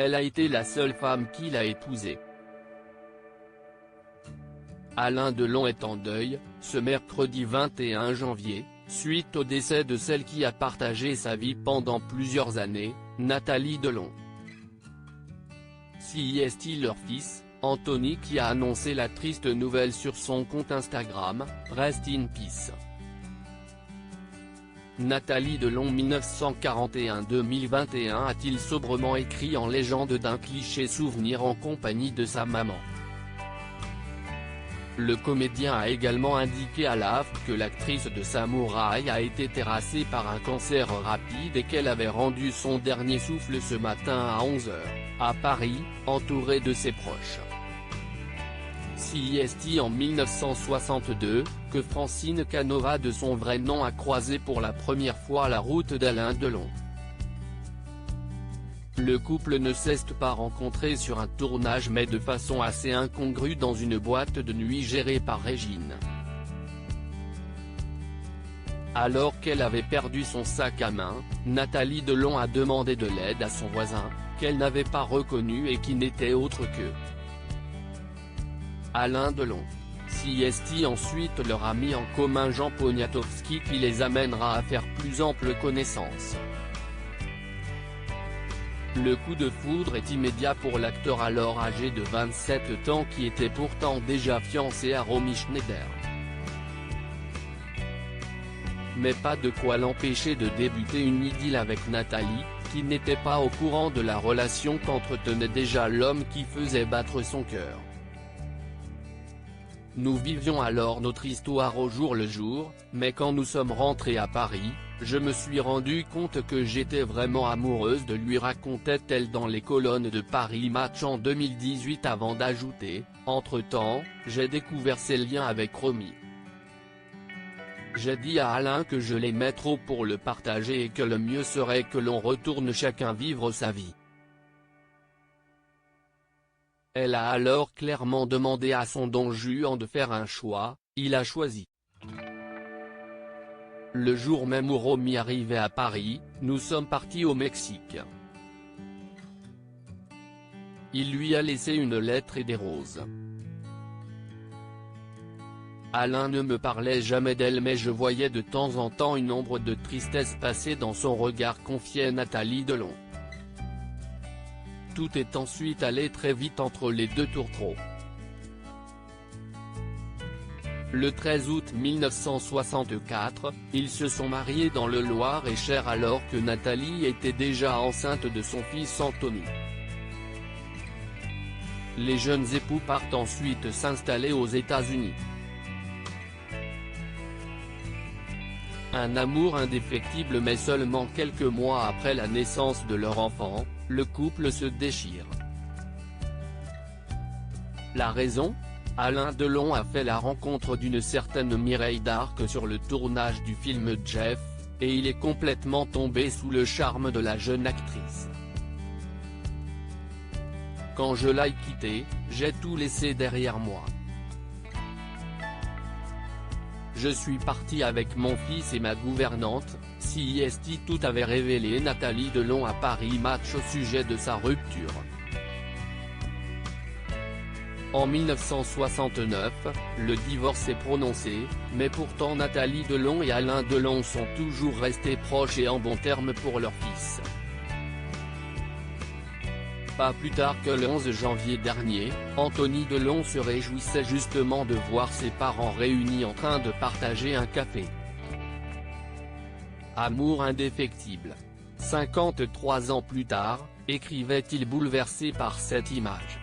Elle a été la seule femme qu'il a épousée. Alain Delon est en deuil, ce mercredi 21 janvier, suite au décès de celle qui a partagé sa vie pendant plusieurs années, Nathalie Delon. C'est leur fils, Anthony, qui a annoncé la triste nouvelle sur son compte Instagram, Rest in Peace. Nathalie Delon 1941-2021 a-t-il sobrement écrit en légende d'un cliché souvenir en compagnie de sa maman. Le comédien a également indiqué à l'AFP que l'actrice de Samouraï a été terrassée par un cancer rapide et qu'elle avait rendu son dernier souffle ce matin à 11 h, à Paris, entourée de ses proches. C'est en 1962, que Francine Canova, de son vrai nom, a croisé pour la première fois la route d'Alain Delon. Le couple ne s'est pas rencontré sur un tournage mais de façon assez incongrue dans une boîte de nuit gérée par Régine. Alors qu'elle avait perdu son sac à main, Nathalie Delon a demandé de l'aide à son voisin, qu'elle n'avait pas reconnu et qui n'était autre que Alain Delon. C'est ensuite leur ami en commun Jean Poniatowski qui les amènera à faire plus ample connaissance. Le coup de foudre est immédiat pour l'acteur alors âgé de 27 ans qui était pourtant déjà fiancé à Romy Schneider. Mais pas de quoi l'empêcher de débuter une idylle avec Nathalie, qui n'était pas au courant de la relation qu'entretenait déjà l'homme qui faisait battre son cœur. Nous vivions alors notre histoire au jour le jour, mais quand nous sommes rentrés à Paris, je me suis rendu compte que j'étais vraiment amoureuse de lui, racontait-elle dans les colonnes de Paris Match en 2018 avant d'ajouter, entre-temps, j'ai découvert ses liens avec Romy. J'ai dit à Alain que je l'aimais trop pour le partager et que le mieux serait que l'on retourne chacun vivre sa vie. Elle a alors clairement demandé à son Don Juan de faire un choix, il a choisi. Le jour même où Romy arrivait à Paris, nous sommes partis au Mexique. Il lui a laissé une lettre et des roses. Alain ne me parlait jamais d'elle mais je voyais de temps en temps une ombre de tristesse passer dans son regard, confiait Nathalie Delon. Tout est ensuite allé très vite entre les deux tourtereaux. Le 13 août 1964, ils se sont mariés dans le Loir-et-Cher alors que Nathalie était déjà enceinte de son fils Anthony. Les jeunes époux partent ensuite s'installer aux États-Unis. Un amour indéfectible mais seulement quelques mois après la naissance de leur enfant, le couple se déchire. La raison ? Alain Delon a fait la rencontre d'une certaine Mireille Darc sur le tournage du film Jeff, et il est complètement tombé sous le charme de la jeune actrice. Quand je l'ai quittée, j'ai tout laissé derrière moi. Je suis parti avec mon fils et ma gouvernante, tout avait révélé Nathalie Delon à Paris Match au sujet de sa rupture. En 1969, le divorce est prononcé, mais pourtant Nathalie Delon et Alain Delon sont toujours restés proches et en bons termes pour leur fils. Pas plus tard que le 11 janvier dernier, Anthony Delon se réjouissait justement de voir ses parents réunis en train de partager un café. Amour indéfectible. 53 ans plus tard, écrivait-il bouleversé par cette image.